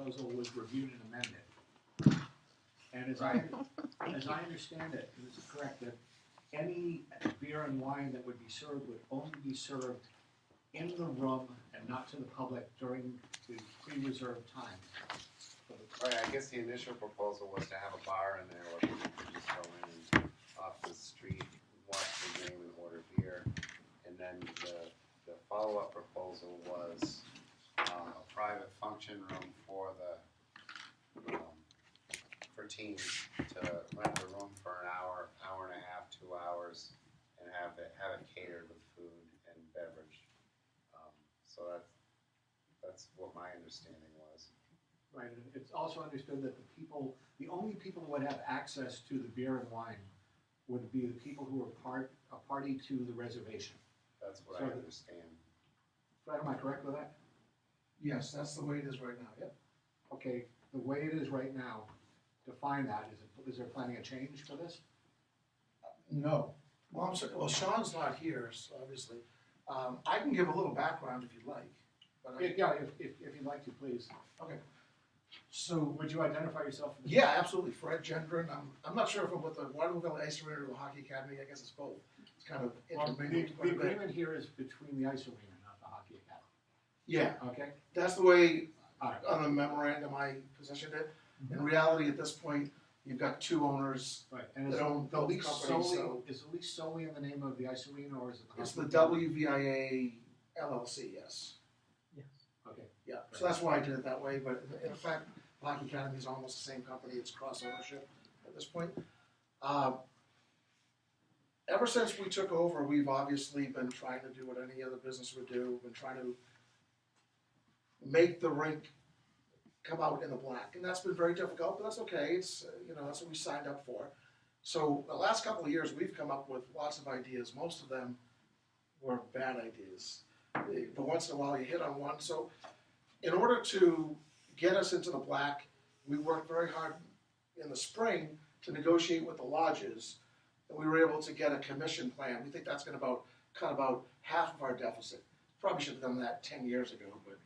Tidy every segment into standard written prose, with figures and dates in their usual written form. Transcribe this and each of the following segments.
proposal was reviewed and amended. And as I understand it, and this is correct, that any beer and wine that would be served would only be served in the room and not to the public during the pre-reserved time. Right, I guess the initial proposal was to have a bar in there where people could just go in and off the street, watch the game and order beer. And then the follow-up proposal was a private function room for the for teams to rent the room for an hour, hour and a half, 2 hours, and have it catered with food and beverage. So that's what my understanding was. Right, and it's also understood that the only people who would have access to the beer and wine would be the people who are a party to the reservation. That's what I understand. Fred, am I correct with that? Yes, that's the way it is right now, yep. Okay, the way it is right now, define that. Is there planning a change for this? No. Well, I'm sorry. Well, Sean's not here, so obviously. I can give a little background if you'd like. But Yeah, if you'd like to, please. Okay. So, Would you identify yourself? For yeah, absolutely. Fred Gendron. I'm not sure if I'm with the Waterville Ice Arena or the Hockey Academy. I guess it's both. It's kind of intermingled. The agreement here is between the ice arena, not the Hockey Academy. Yeah. Okay. That's the way All right. on the memorandum I positioned it. In reality, at this point, you've got two owners. Right. And that own the both lease companies, solely, so is the lease solely in the name of the ice arena, or is it the it's Hockey the Academy? WVIA LLC, yes. Okay. Yeah, so that's why I did it that way, but in effect, Hockey Academy is almost the same company, it's cross-ownership at this point. Ever since we took over, we've obviously been trying to do what any other business would do, been trying to make the rink come out in the black, and that's been very difficult, but that's okay, it's, that's what we signed up for. So the last couple of years, we've come up with lots of ideas, most of them were bad ideas. But once in a while you hit on one. So in order to get us into the black, we worked very hard in the spring to negotiate with the lodges, and we were able to get a commission plan. We think that's going to cut about half of our deficit. Probably should have done that 10 years ago, but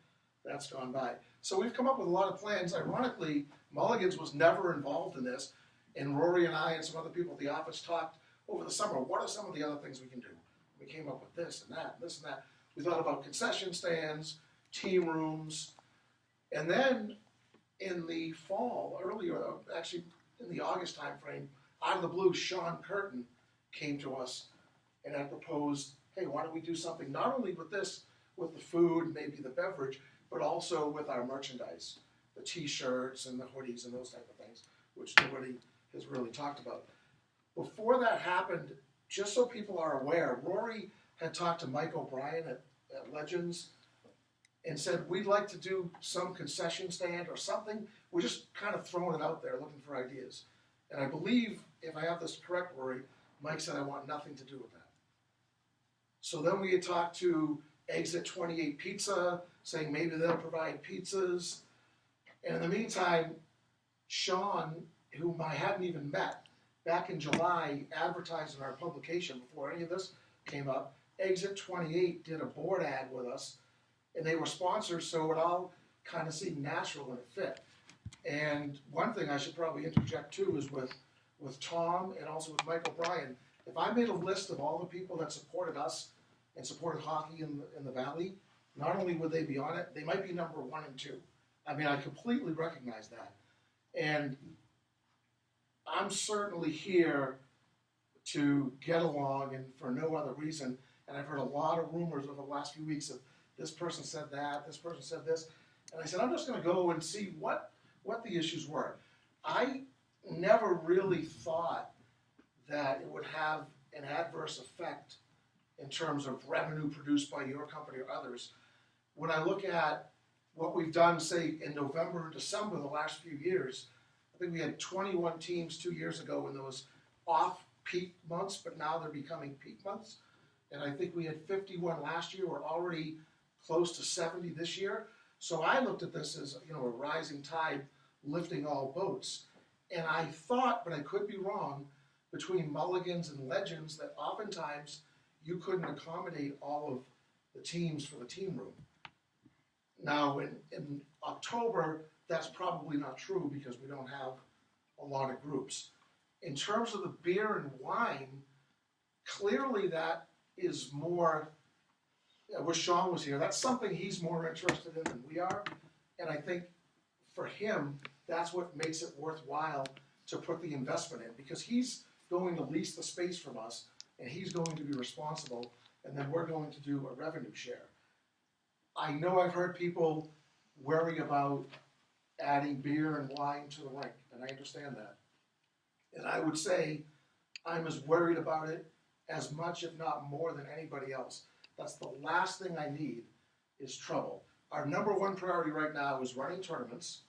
that's gone by. So we've come up with a lot of plans. Ironically, Mulligan's was never involved in this, and Rory and I and some other people at the office talked over the summer, what are some of the other things we can do? We came up with this and that, this and that. We thought about concession stands, team rooms, and then in the fall, actually in the August time frame, out of the blue, Sean Curtin came to us and had proposed, hey, why don't we do something not only with this, with the food, maybe the beverage, but also with our merchandise, the t-shirts and the hoodies and those type of things, which nobody has really talked about. Before that happened, just so people are aware, Rory had talked to Mike O'Brien at Legends and said, we'd like to do some concession stand or something. We're just kind of throwing it out there, looking for ideas. And I believe, if I have this correct, Rory, Mike said, I want nothing to do with that. So then we had talked to Exit 28 Pizza, saying maybe they'll provide pizzas. And in the meantime, Sean, whom I hadn't even met, back in July, advertised in our publication before any of this came up, Exit 28 did a board ad with us, and they were sponsors, so it all kind of seemed natural and it fit. And one thing I should probably interject too is with Tom and also with Mike O'Brien, if I made a list of all the people that supported us and supported hockey in the Valley, not only would they be on it, they might be number 1 and 2. I mean, I completely recognize that. And I'm certainly here to get along and for no other reason. And I've heard a lot of rumors over the last few weeks of this person said that, this person said this. And I said, I'm just going to go and see what the issues were. I never really thought that it would have an adverse effect in terms of revenue produced by your company or others. When I look at what we've done, say, in November and December the last few years, I think we had 21 teams 2 years ago in those off-peak months, but now they're becoming peak months. And I think we had 51 last year. We're already close to 70 this year. So I looked at this as, a rising tide lifting all boats. And I thought, but I could be wrong, between Mulligans and Legends that oftentimes you couldn't accommodate all of the teams for the team room. Now in October, that's probably not true because we don't have a lot of groups. In terms of the beer and wine, clearly that is more, I wish Sean was here, that's something he's more interested in than we are. And I think for him, that's what makes it worthwhile to put the investment in, because he's going to lease the space from us, and he's going to be responsible, and then we're going to do a revenue share. I know I've heard people worry about adding beer and wine to the rink, and I understand that. And I would say I'm as worried about it as much, if not more, than anybody else. That's the last thing I need is trouble. Our number one priority right now is running tournaments.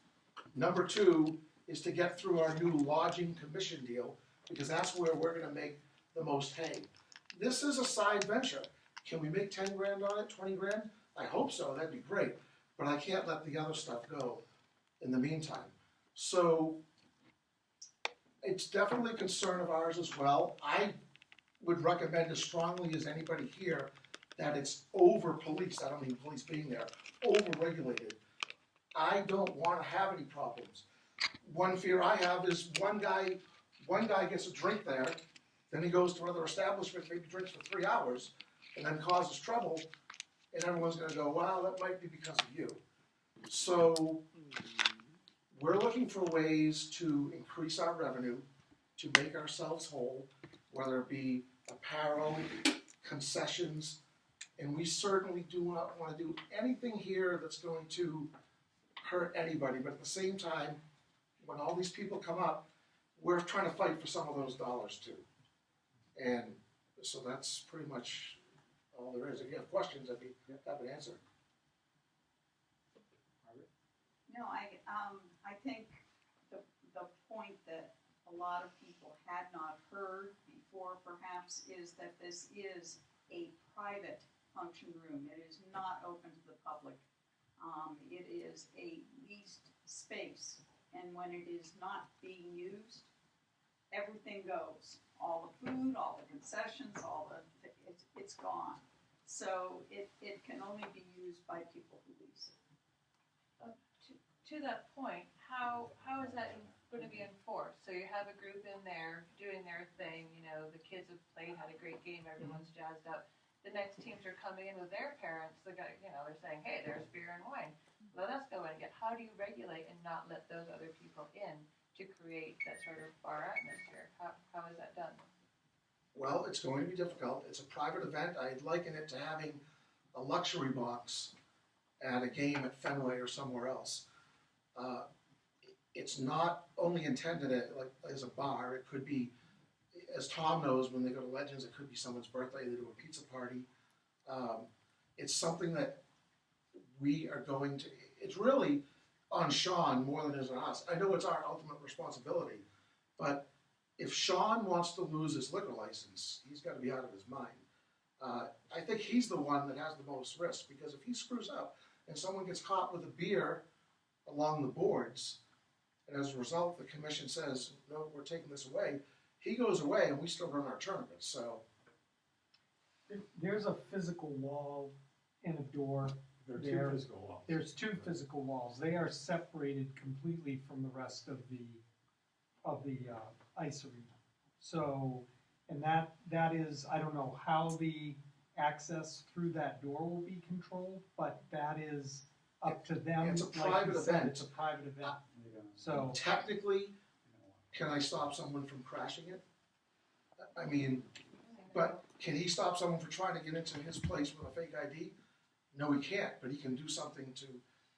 Number two is to get through our new lodging commission deal, because that's where we're gonna make the most hay. This is a side venture. Can we make 10 grand on it, 20 grand? I hope so, that'd be great. But I can't let the other stuff go in the meantime. So it's definitely a concern of ours as well. I would recommend as strongly as anybody here that it's over-policed. I don't mean police being there, over-regulated. I don't want to have any problems. One fear I have is one guy gets a drink there, then he goes to another establishment, maybe drinks for 3 hours, and then causes trouble, and everyone's going to go, wow, that might be because of you. So we're looking for ways to increase our revenue, to make ourselves whole, whether it be apparel, concessions, and we certainly do not want to do anything here that's going to hurt anybody. But at the same time, when all these people come up, we're trying to fight for some of those dollars too. And so that's pretty much all there is. If you have questions, I'd be happy to answer. No, I think the point that a lot of people had not heard before perhaps is that this is a private function room. It is not open to the public. It is a leased space, and when it is not being used, everything goes. All the food, all the concessions, it's gone. So it can only be used by people who lease it. To that point, how is that going to be enforced? So you have a group in there doing their thing, the kids have played, had a great game, everyone's jazzed up. The next teams are coming in with their parents, they're saying, hey, there's beer and wine. Let us go in and get. How do you regulate and not let those other people in to create that sort of bar atmosphere? How is that done? Well, it's going to be difficult. It's a private event. I'd liken it to having a luxury box at a game at Fenway or somewhere else. It's not only intended as a bar. It could be, as Tom knows, when they go to Legends, it could be someone's birthday, they do a pizza party. It's something that we are going to, it's really on Sean more than it is on us. I know it's our ultimate responsibility, but if Sean wants to lose his liquor license, he's got to be out of his mind. I think he's the one that has the most risk, because if he screws up and someone gets caught with a beer along the boards, and as a result the commission says, no, we're taking this away, he goes away and we still run our tournaments. So there's a physical wall and a door. There are two physical walls. There's two physical walls. They are separated completely from the rest of the ice arena. So, and that is, I don't know how the access through that door will be controlled, but that is up to them. It's a Like private you said, event. It's a private event. So technically, can I stop someone from crashing it? I mean, but can he stop someone for trying to get into his place with a fake ID? No, he can't, but he can do something to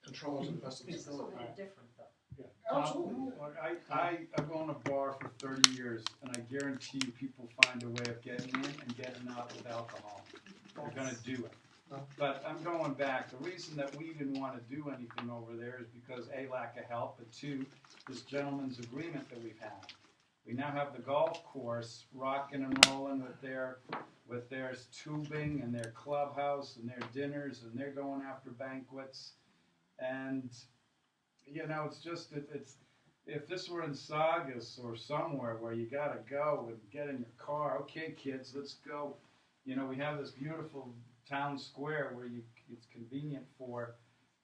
control it to the best of his ability. different though. Yeah. Absolutely. Look, I've owned a bar for 30 years, and I guarantee you people find a way of getting in and getting out with alcohol. They're going to do it. But I'm going back. The reason that we didn't want to do anything over there is because A, lack of help, and two, this gentleman's agreement that we've had. We now have the golf course rocking and rolling with their tubing and their clubhouse and their dinners, and they're going after banquets. And, it's just, it's if this were in Saugus or somewhere where you got to go and get in your car, okay, kids, let's go. We have this beautiful town square where it's convenient for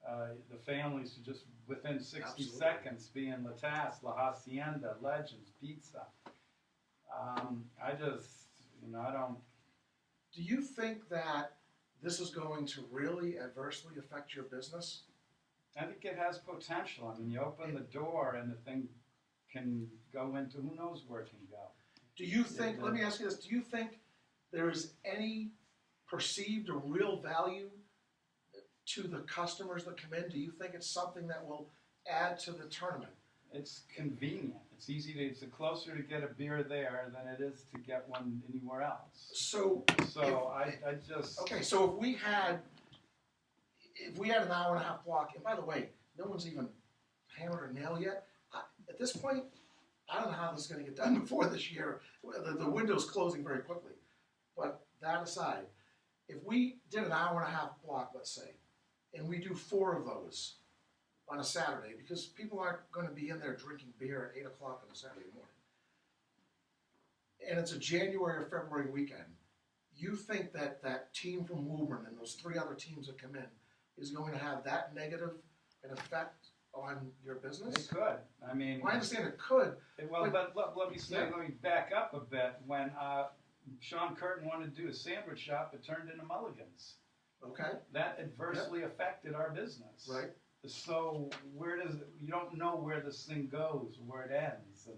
The families are just within 60 Absolutely. seconds be in La Tasse, La Hacienda, Legends, Pizza. I just, I don't. Do you think that this is going to really adversely affect your business? I think it has potential. I mean, you open the door and the thing can go into who knows where it can go. Do you think, let me ask you this, do you think there is any perceived or real value to the customers that come in? Do you think it's something that will add to the tournament? It's convenient. It's easy to, it's closer to get a beer there than it is to get one anywhere else. So I just. okay, so if we had an hour and a half block, and by the way, no one's even hammered a nail yet. At this point, I don't know how this is going to get done before this year. The window's closing very quickly. But that aside, if we did an hour and a half block, let's say, and we do 4 of those on a Saturday, because people aren't going to be in there drinking beer at 8 o'clock on a Saturday morning, and it's a January or February weekend, you think that that team from Woburn and those 3 other teams that come in is going to have that negative an effect on your business? It could. I mean. Well, I understand it could. Well, but let me say, Yeah. let me back up a bit. When Sean Curtin wanted to do a sandwich shop, it turned into Mulligan's. Okay, That adversely affected our business. right. So you don't know where this thing goes, where it ends,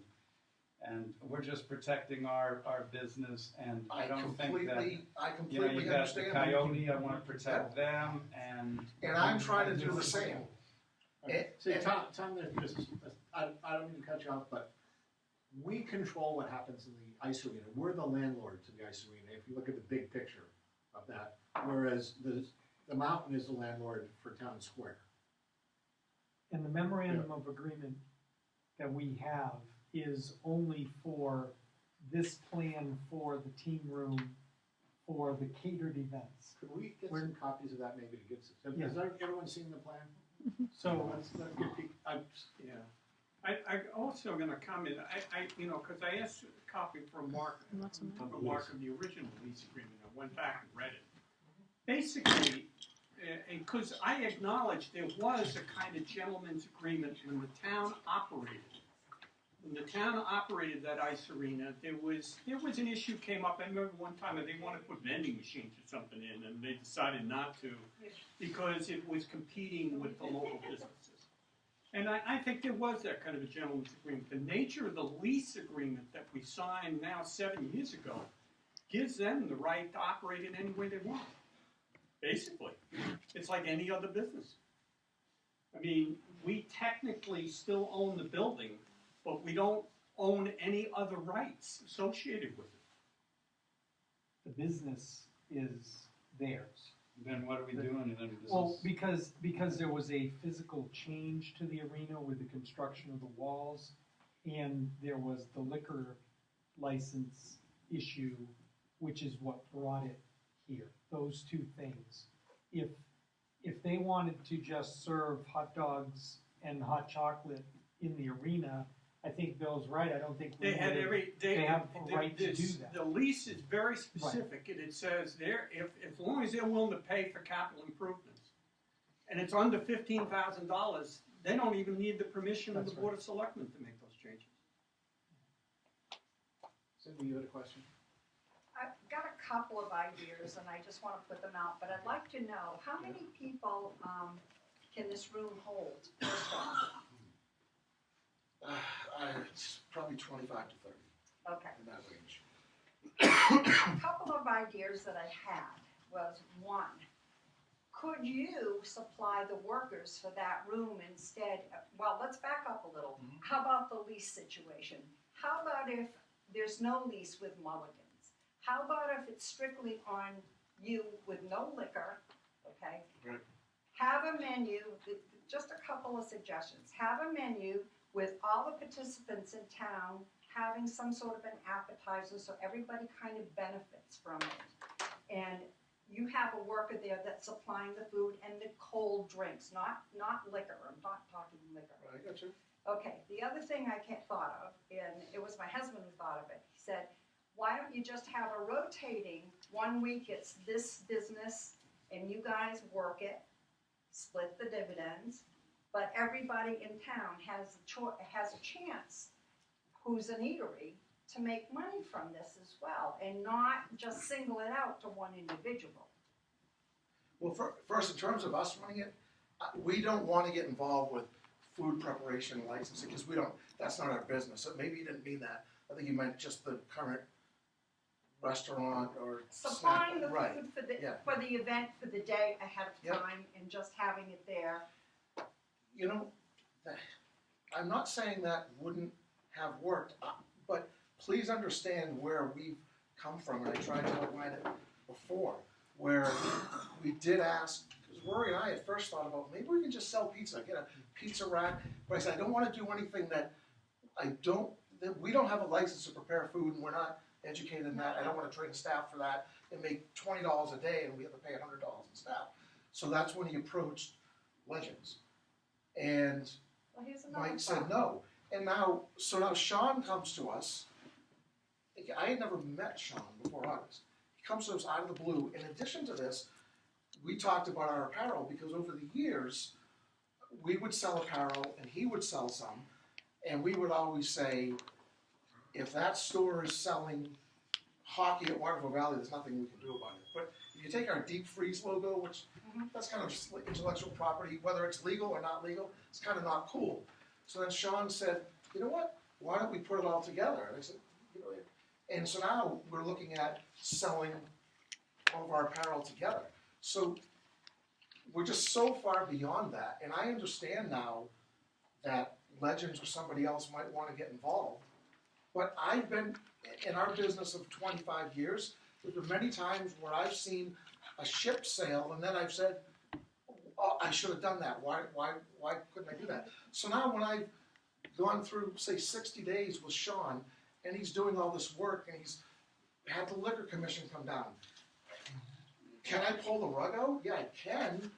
and we're just protecting our business. And I don't think that I you completely got the understand. Coyote. I want to protect them, and I'm trying to do the same. See, Tom, I don't mean to cut you off, but we control what happens in the ice arena. We're the landlord to the ice arena, if you look at the big picture of that. Whereas the mountain is the landlord for town square. And the memorandum of agreement that we have is only for this plan for the team room for the catered events. Could we get some copies of that maybe to give us? Yeah. Has everyone seen the plan? So, Let's get Yeah. I also gonna comment, cause I asked a copy from Mark, of the original lease agreement, I went back and read it. Basically, cause I acknowledge there was a kind of gentleman's agreement when the town operated. When the town operated that ice arena, there was an issue came up. I remember one time that they wanted to put vending machines or something in, and they decided not to because it was competing with the local businesses. And I think there was that kind of a gentleman's agreement. The nature of the lease agreement that we signed now 7 years ago gives them the right to operate it any way they want. Basically, it's like any other business. I mean, we technically still own the building, but we don't own any other rights associated with it. the business is theirs. then what are we doing? And then Well, because there was a physical change to the arena with the construction of the walls, and there was the liquor license issue, which is what brought it here. Those 2 things. If they wanted to just serve hot dogs and hot chocolate in the arena, I think Bill's right. I don't think They have a right to do that. The lease is very specific, and it says there, as long as they're willing to pay for capital improvements, and it's under $15,000, they don't even need the permission of the Board of Selectmen to make those changes. Cindy, you had a question? I've got a couple of ideas, and I just want to put them out, but I'd like to know, how many people can this room hold, first off? It's probably 25 to 30, Okay. in that range. A couple of ideas that I had was, one, could you supply the workers for that room instead? Well, let's back up a little. How about the lease situation? How about if there's no lease with Mulligan's? How about if it's strictly on you with no liquor, okay? Right. Have a menu, just a couple of suggestions. Have a menu with all the participants in town having some sort of an appetizer so everybody kind of benefits from it. And you have a worker there that's supplying the food and the cold drinks, not liquor. I'm not talking liquor. I got you. Okay, the other thing I thought of, and it was my husband who thought of it, he said, why don't you just have a rotating, 1 week it's this business and you guys work it, split the dividends, but everybody in town has a chance, who's an eatery, to make money from this as well, and not just single it out to one individual. Well, first, in terms of us running it, we don't want to get involved with food preparation and licensing, because that's not our business. So maybe you didn't mean that. I think you meant just the current restaurant or Supplying the right. food Yeah. for the event for the day ahead of Yep. time and just having it there. You know, I'm not saying that wouldn't have worked, but please understand where we've come from, and I tried to outline it before, where we did ask, because Rory and I at first thought about, maybe we can just sell pizza, get a pizza rack, but I said, I don't want to do anything that we don't have a license to prepare food, and we're not educated in that. I don't want to train staff for that and make $20 a day, and we have to pay $100 in staff. So that's when he approached Legends. And Well, here's another Mike said problem. no. And now Sean comes to us. I had never met Sean before August. He comes to us out of the blue. In addition to this, we talked about our apparel, because over the years, we would sell apparel and he would sell some. And we would always say, if that store is selling hockey at Waterville Valley, there's nothing we can do about it. But if you take our deep freeze logo, which that's kind of intellectual property, whether it's legal or not legal, it's kind of not cool. So then Sean said, you know what, why don't we put it all together? And I said, you know, and so now we're looking at selling all of our apparel together. So we're just so far beyond that. And I understand now that Legends or somebody else might want to get involved. But I've been in our business of 25 years, there's been many times where I've seen a ship sail and then I've said, oh, I should have done that. Why couldn't I do that? So now when I've gone through, say, 60 days with Sean, and he's doing all this work, and he's had the liquor commission come down, can I pull the rug out? Yeah, I can.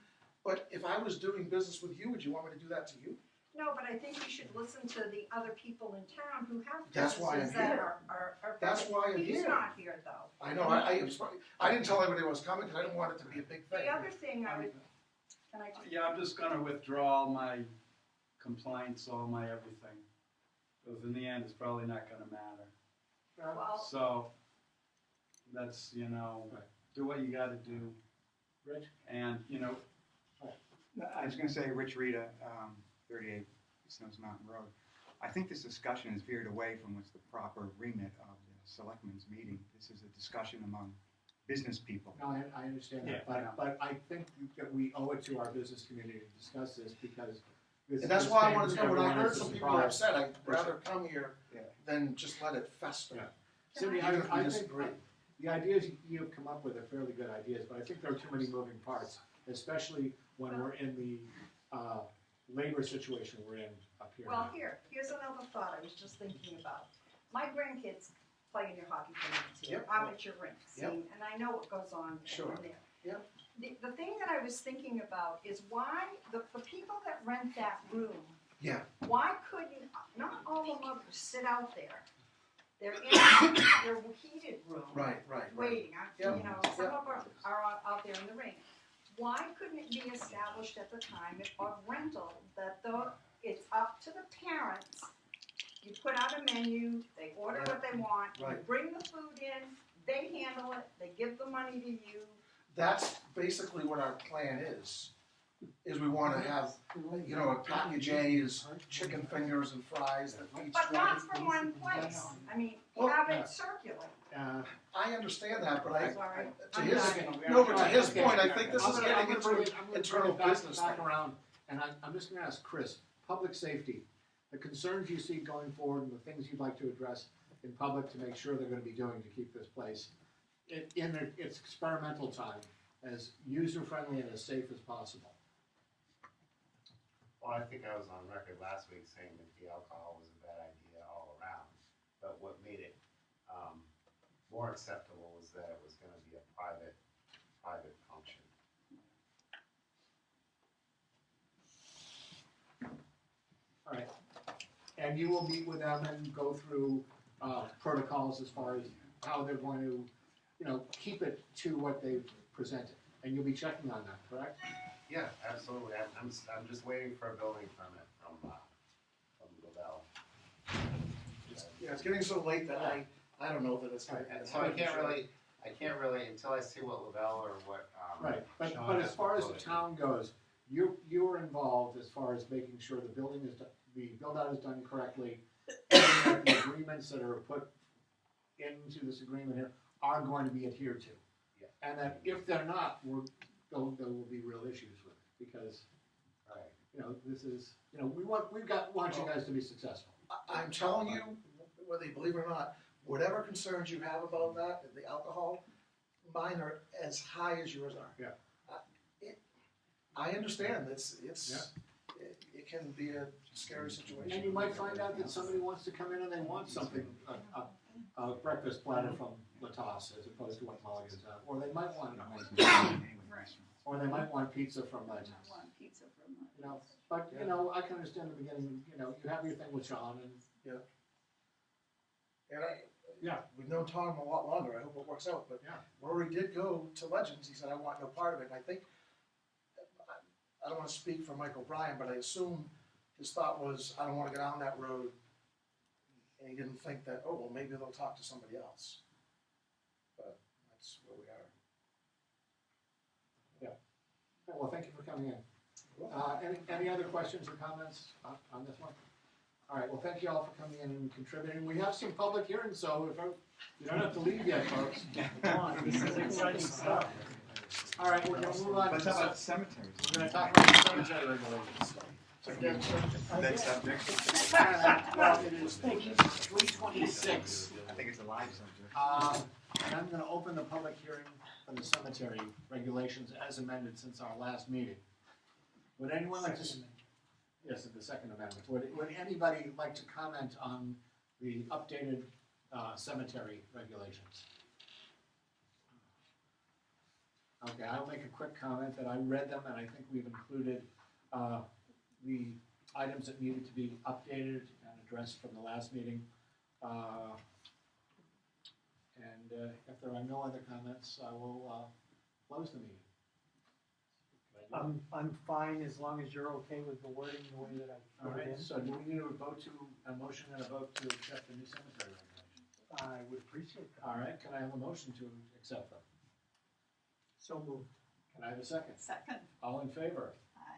But if I was doing business with you, would you want me to do that to you? No, but I think you should listen to the other people in town who have That's why I'm businesses that here. are That's why I'm He's here. not here, though. I know. I didn't tell everybody I was coming because I didn't want it to be a big thing. The other thing I would, can I just, Yeah, I'm just gonna withdraw all my complaints, all my everything. Because in the end, it's probably not gonna matter. well, So, that's, do what you gotta do. Rich? And, I was going to say, Rich Rita, 38 Snows Mountain Road. I think this discussion has veered away from what's the proper remit of the Selectmen's meeting. This is a discussion among business people. No, I understand that, Yeah, but I think that we owe it to our business community to discuss this, because this. And that's this why I came wanted to to come. When I everyone heard as a some people were surprise. upset, I'd rather come here Yeah. than just let it fester. Yeah. Cindy, I Even if we think disagree. the ideas you've come up with are fairly good ideas, but I think there are too many moving parts, especially when we're in the labor situation we're in up here. well, here's another thought I was just thinking about. My grandkids play in your hockey tournaments here, Yep. out at your rink, see, Yep. and I know what goes on Sure. in there. Yep. The thing that I was thinking about is why, the people that rent that room, Yeah. why couldn't, not all the mothers sit out there? They're in their heated room. Right. Waiting, Yep. some of them are out there in the ring. Why couldn't it be established at the time of rental that it's up to the parents? You put out a menu, they order what they want, you Right. bring the food in, they handle it, they give the money to you. That's basically what our plan is we want to have, a package A is chicken fingers and fries that feeds But not 20. from one place. I mean, Well, have it circulate. I understand that, but Sorry. to I'm his, done. no, but to his point, I think this I'm is gonna- getting I'm gonna into bring it- I'm gonna internal bring it business. back around, and I'm just gonna ask Chris, public safety, the concerns you see going forward and the things you'd like to address in public to make sure they're gonna be doing to keep this place in its experimental time as user-friendly and as safe as possible. Well, I think I was on record last week saying that the alcohol was a bad idea all around. But what made it more acceptable was that it was going to be a private function. All right, and you will meet with them and go through protocols as far as how they're going to, keep it to what they've presented, and you'll be checking on that, correct? Yeah, absolutely. I'm just waiting for a building permit from Lavelle. Yeah, it's getting so late that I don't know that it's gonna. And so I can't really, until I see what Lavelle or what, Right, but Sean as has far as the proposed. town goes, you're involved as far as making sure the building is, the build-out is done correctly, and that the agreements that are put into this agreement here are going to be adhered to. Yeah. And that if they're not, there will be real issues with it, because, Right. you know, this is, you know, we want you guys to be successful. I'm telling you, whether you believe it or not, whatever concerns you have about that, the alcohol, mine are as high as yours are. Yeah. I understand, it can be a scary situation. And you might find out that somebody wants to come in and they want something, a breakfast platter from Latas as opposed to what Molly is out, or they might want, or they might want pizza from Legends. I want pizza from my. You know, but, you know, I can understand the beginning, you know, you have your thing with Sean and. And Yeah. we've known Tom a lot longer, I hope it works out, but Yeah. Rory did go to Legends, he said, I want no part of it, and I think, I don't wanna speak for Mike O'Brien, but I assume his thought was, I don't wanna go down that road, and he didn't think that, oh, well, maybe they'll talk to somebody else. But that's where we are. Well, thank you for coming in. Any other questions or comments on this one? All right, well, thank you all for coming in and contributing. We have some public hearings, so you don't have to leave yet, folks. Come on, this is exciting stuff. All right, we're gonna move on. Let's talk about cemeteries. We're gonna talk about the cemetery regulations. Next subject. Well, it is 3:26. I think it's a live subject. And I'm gonna open the public hearing for the cemetery regulations as amended since our last meeting. Would anyone like to? Yes, the second amendment. Would anybody like to comment on the updated cemetery regulations? Okay, I'll make a quick comment that I read them and I think we've included the items that needed to be updated and addressed from the last meeting. And if there are no other comments, I will close the meeting. I'm fine as long as you're okay with the wording the way that I All put it right, in. so do we need a motion and a vote to accept the new cemetery regulations? I would appreciate that. All right, can I have a motion to accept them? So moved. Can I have a second? Second, All in favor?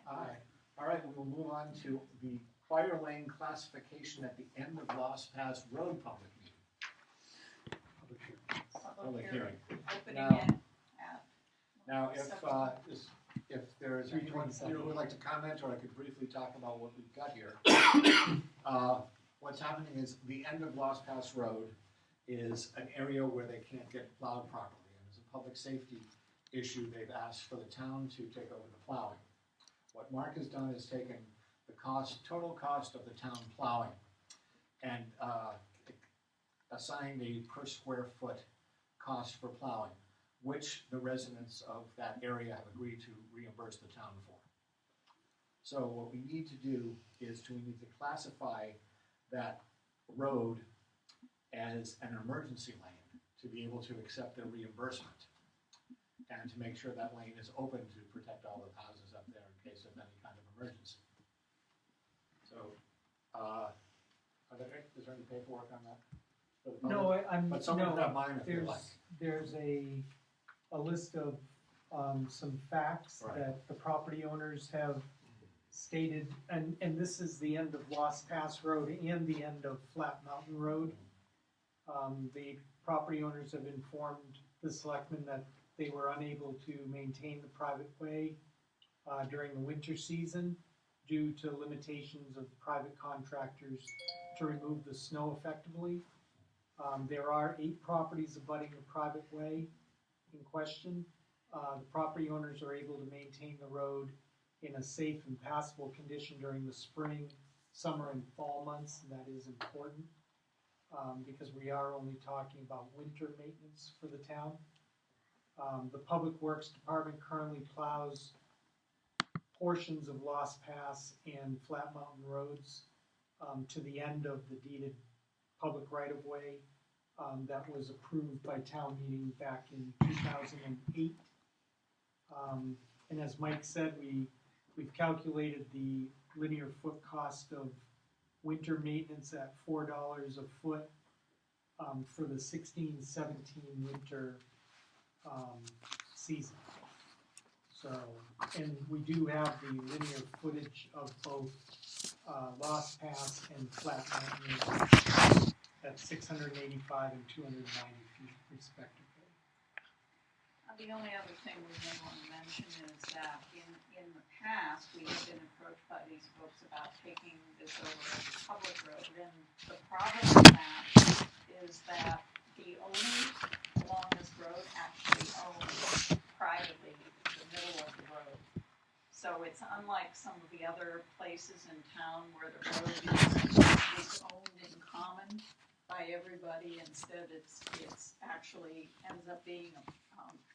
aye. All right, we will move on to the fire lane classification at the end of Lost Pass Road public meeting. Public hearing. Opening Now- it at. Now, Seven. if there is anyone here who would like to comment, or I could briefly talk about what we've got here. What's happening is the end of Lost Pass Road is an area where they can't get plowed properly. And as a public safety issue, they've asked for the town to take over the plowing. What Mark has done is taken the total cost of the town plowing and assigned a per square foot cost for plowing, which the residents of that area have agreed to reimburse the town for. So what we need to do is we need to classify that road as an emergency lane to be able to accept the reimbursement and to make sure that lane is open to protect all the houses up there in case of any kind of emergency. So, is there any paperwork on that? for the public? No, I'm, But someone no, got mine if they like. there's a list of, some facts Right. that the property owners have stated, and this is the end of Lost Pass Road and the end of Flat Mountain Road. The property owners have informed the selectmen that they were unable to maintain the private way, during the winter season due to limitations of private contractors to remove the snow effectively. There are 8 properties abutting the private way in question. The property owners are able to maintain the road in a safe and passable condition during the spring, summer, and fall months, and that is important, because we are only talking about winter maintenance for the town. The Public Works Department currently plows portions of Lost Pass and Flat Mountain roads to the end of the deeded public right-of-way that was approved by town meeting back in 2008. And as Mike said, we've calculated the linear foot cost of winter maintenance at $4 a foot for the 16-17 winter season. So, and we do have the linear footage of both Lost Pass and Flat Mountain at 685 and 290 feet respectively. The only other thing we may want to mention is that in the past, we have been approached by these folks about taking this over as a public road. And the problem with that is that the owners along this road actually own privately the middle of the road. So it's unlike some of the other places in town where the road is owned in common by everybody. Instead, it's actually ends up being a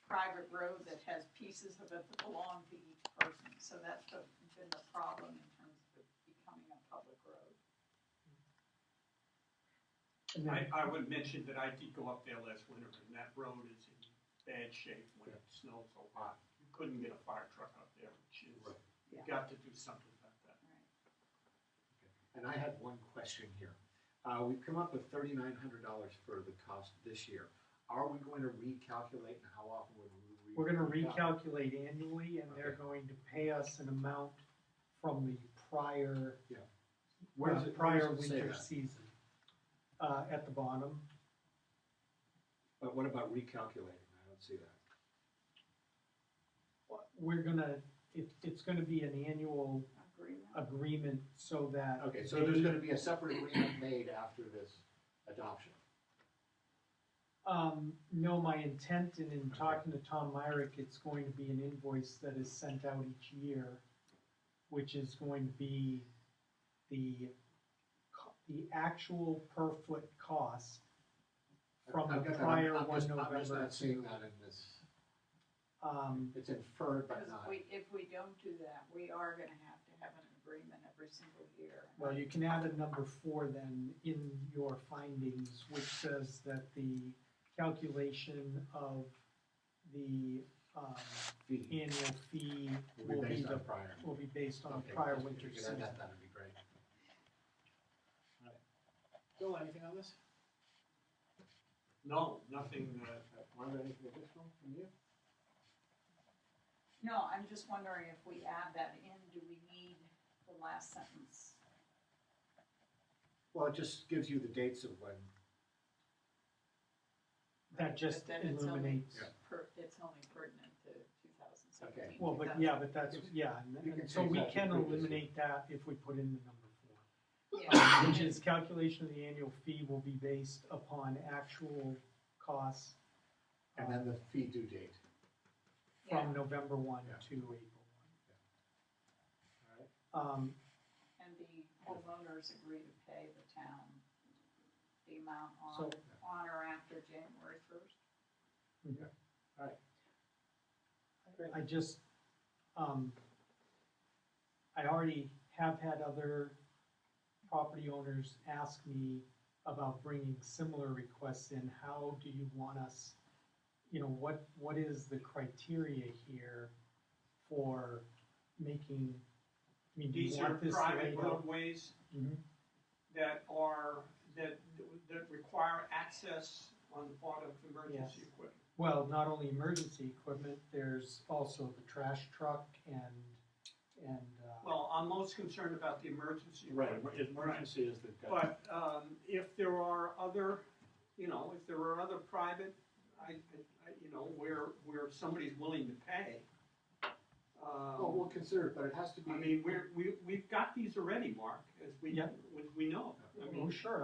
private road that has pieces of it that belong to each person. So that's been the problem in terms of it becoming a public road. And then, I would mention that I did go up there last winter, and that road is in bad shape when it snows a lot. You couldn't get a fire truck up there, which is, you Yeah. got to do something about that. And I had one question here. We've come up with $3,900 for the cost this year. Are we going to recalculate, and how often would we we're gonna recalculate annually, and they're going to pay us an amount from the prior, Where does it prior say winter that? season. At the bottom, But what about recalculating? I don't see that. we're gonna, it's gonna be an annual agreement so that. Okay, so there's gonna be a separate agreement made after this adoption. No, my intent in talking to Tom Myrick, it's going to be an invoice that is sent out each year, which is going to be the actual per foot cost from I've the got that. prior I'm 1 just November. not seeing that in this. It's inferred but Because not. if we don't do that, we are gonna have to have an agreement every single year. Well, you can add a number 4 then in your findings, which says that the calculation of the Fee annual fee will be based on prior. will be based on Okay, prior if you winter could add season. that would be great. All right. Bill, anything on this? No, nothing, Margaret, anything additional from you? No, I'm just wondering if we add that in, do we need the last sentence? Well, it just gives you the dates of when. That just But then it's only illuminates. It's only pertinent to 2017. Okay. Well, but yeah, but that's, yeah, You can and so change we that to can previous year. eliminate that if we put in the number 4. Yeah. Which is calculation of the annual fee will be based upon actual costs And then the fee due date. from November 1 Yeah. to April All right. 1. And the homeowners agree to pay the town the amount So- on or after January 1st? I just, I already have had other property owners ask me about bringing similar requests in. How do you want us, what is the criteria here for making, do you these are want this private laid out? roadways Mhm. that require access on the part of emergency Yes. equipment. Well, not only emergency equipment, there's also the trash truck and, Well, I'm most concerned about the emergency Right, equipment. emergency is the. But if there are other, private, where somebody's willing to pay. Well, we'll consider it, but it has to be. I mean, we've got these already, Mark, as we Yep. know. I oh, mean, sure,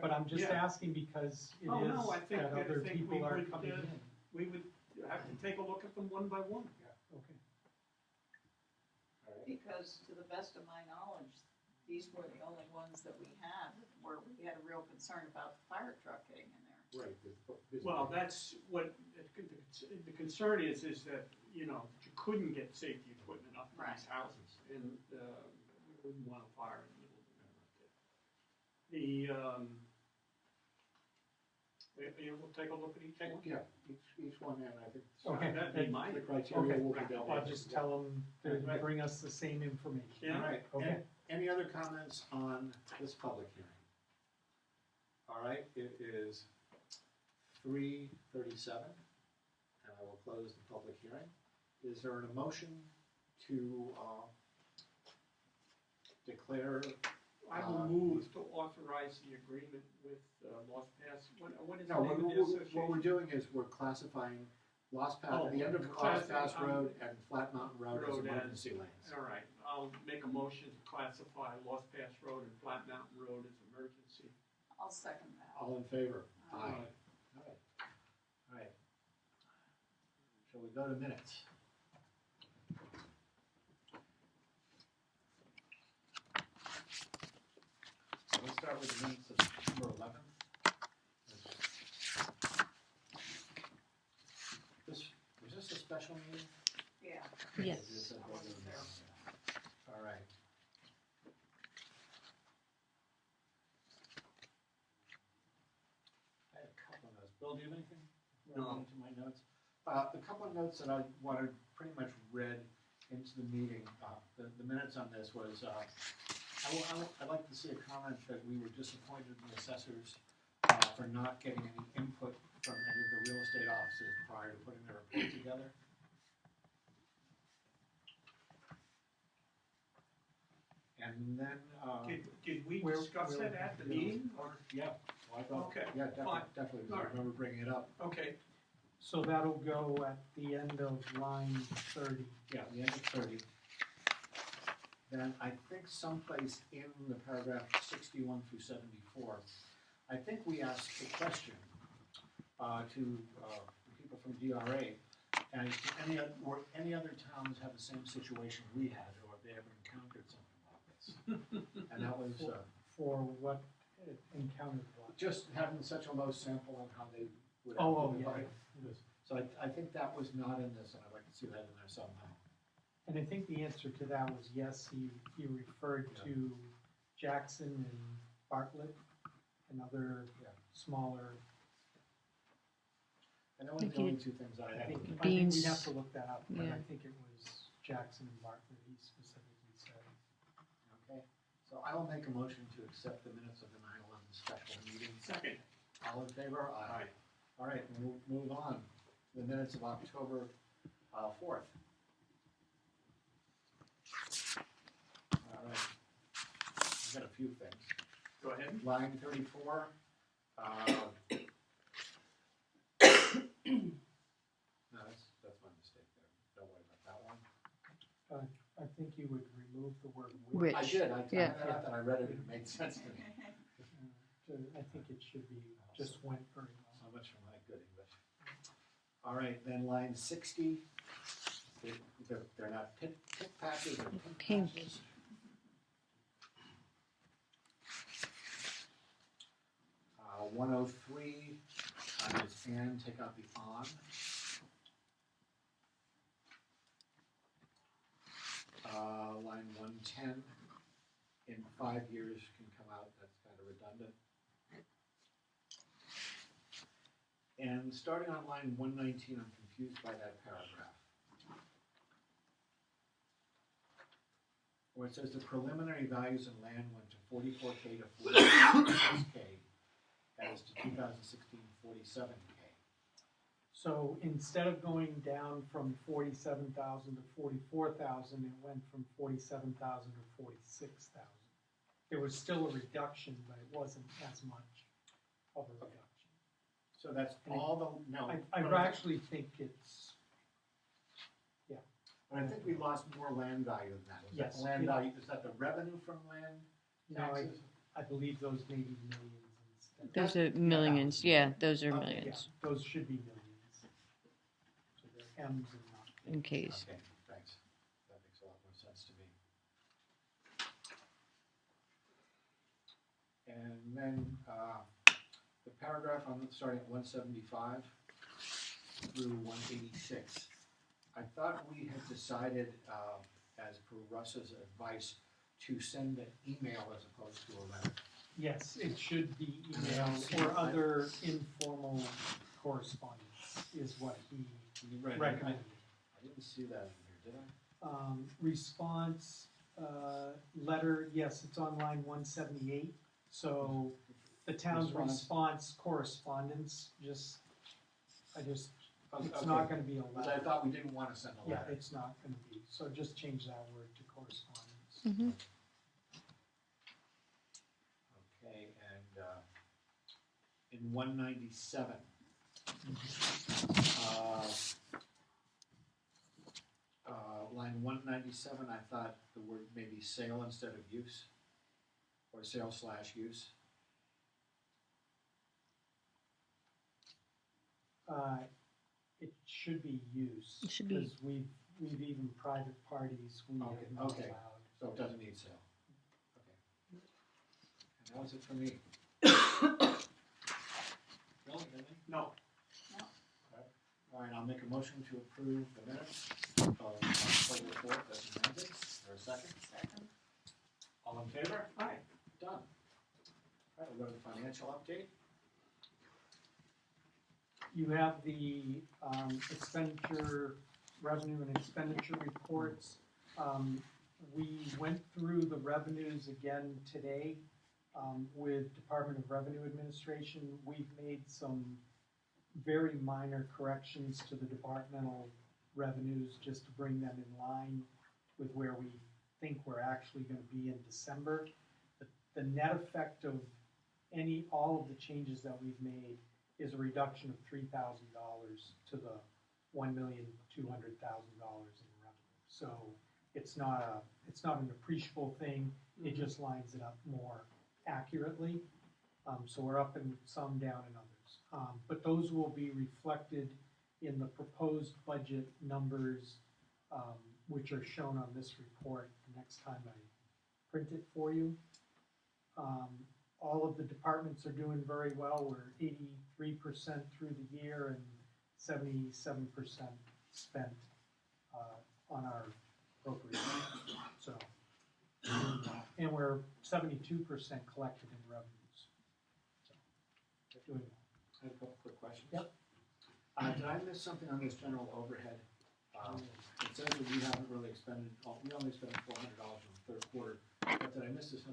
but I'm just Yeah. asking because it Oh, is no, I think- that I other think people we are would, coming in. we would have to take a look at them one by one. Okay. All right. Because to the best of my knowledge, these were the only ones that we had where we had a real concern about the fire truck getting in there. Right. Well, that's what, the concern is that, that you couldn't get safety equipment up to these Right. houses, and we wouldn't want a fire in the middle of the night. We'll take a look at each one. Yeah, each one, and I think. Okay. That'd be my. The criteria will be Okay, dealt I'll with. just tell them to Right. bring us the same information. Yeah. All right, Okay. any other comments on this public hearing? All right, it is 3:37, and I will close the public hearing. Is there an emotion to declare? I will move to authorize the agreement with Lost Pass. What is the No, name of the what association? we're doing is we're classifying Lost Pass, Oh, the end of Lost Pass classifying, Road and Flat Mountain Road as Road as- emergency lanes. All right, I'll make a motion to classify Lost Pass Road and Flat Mountain Road as emergency. I'll second that. All in favor? Aye. All right. All right. Shall we go to minutes? So we'll start with the minutes of September 11th. Was this a special meeting? Yeah. Yes. Or is this a regular meeting? All right. I had a couple of notes. Bill, do you have anything? No. Into my notes? The couple of notes that I wanted pretty much read into the meeting, the minutes on this was, I'd like to see a comment that we were disappointed in the assessors for not getting any input from any of the real estate offices prior to putting their report together. And then, Did we Where- discuss where that at the would you go? meeting, or, yeah, well, I thought, Okay, yeah, fine. definitely, because All I right. remember bringing it up. okay, So that'll go at the end of line 30. Yeah, the end of 30. Then I think someplace in the paragraph 61 through 74, I think we asked a question to the people from DRA, and were any other towns have the same situation we had, or have they ever encountered something like this? And that was For what it encountered what? just having such a low sample on how they would. Oh, yeah. divide. So I think that was not in this, and I'd like to see that in there somehow. And I think the answer to that was yes, he referred Yeah. to Jackson and Bartlett and other Yeah. smaller, And that was the only two things I I had. think we'd Beans. have to look that up, but Yeah. I think it was Jackson and Bartlett he specifically said. Okay, so I will make a motion to accept the minutes of the 9/11 special meeting. second. All in favor? Aye. All right, we'll move on. The minutes of October 4th. All right. I've got a few things. Go ahead. Line 34. No, that's my mistake there. Don't worry about that one. I think you would remove the word Which? I did. I Yeah. found out that I read it and it made sense to me. I think it should be, just went very well. So much for my good English. All right, then line 60. They're not pit patches, they're pink Pink. patches. 103, is and, take out the on. Line 110, in 5 years can come out, that's kind of redundant. And starting on line 119, I'm confused by that paragraph. Where it says the preliminary values in land went to 44K to 46K, as to 2016 47K. So instead of going down from 47,000 to 44,000, it went from 47,000 to 46,000. There was still a reduction, but it wasn't as much of a reduction. So that's all the, no. I but actually think it's, But I think we lost more land value than that. Was that Yes. the land value, is that the revenue from land no, taxes? I believe those may be millions instead. Those are millions, yeah, those are Okay, Yeah, millions, those should be millions. So they're M's and not P's. in case. Okay, thanks. That makes a lot more sense to me. And then, the paragraph on, starting at 175 through 186. I thought we had decided, as per Russ's advice, to send an email as opposed to a letter. Yes, it should be emails or other informal correspondence is what he Right, recommended. I didn't see that in here, did I? Response, letter, yes, it's on line 178. So the town's response correspondence, it's Okay. not gonna be a Because I letter. thought we didn't want to send a Yeah, letter. it's not gonna be, so just change that word to correspondence. Mhm. Okay, and in 197, line 197, I thought the word maybe sale instead of use, or sale/use. It should be use. It should be- Because we've even private parties, we have not Okay. allowed. So it doesn't need sale. Okay. And that was it for me. Bill, anything? No, All right, I'll make a motion to approve the minutes of October 4th as amended. Is there a second? Second. All in favor? aye. Done. All right, we'll go to the financial update. You have the expenditure, revenue and expenditure reports. We went through the revenues again today with Department of Revenue Administration. We've made some very minor corrections to the departmental revenues just to bring them in line with where we think we're actually gonna be in December. The net effect of all of the changes that we've made is a reduction of $3,000 to the $1,200,000 in revenue. So it's not an appreciable thing, it just lines it up more accurately. So we're up in some, down in others. But those will be reflected in the proposed budget numbers, which are shown on this report the next time I print it for you. All of the departments are doing very well. We're 83% through the year and 77% spent on our appropriations. So, and we're 72% collected in revenues. So, doing well. I have a couple quick questions. Yep. Did I miss something on this general overhead? It says that we haven't really expended, we only spent $400 in the third quarter, but did I miss this 199%?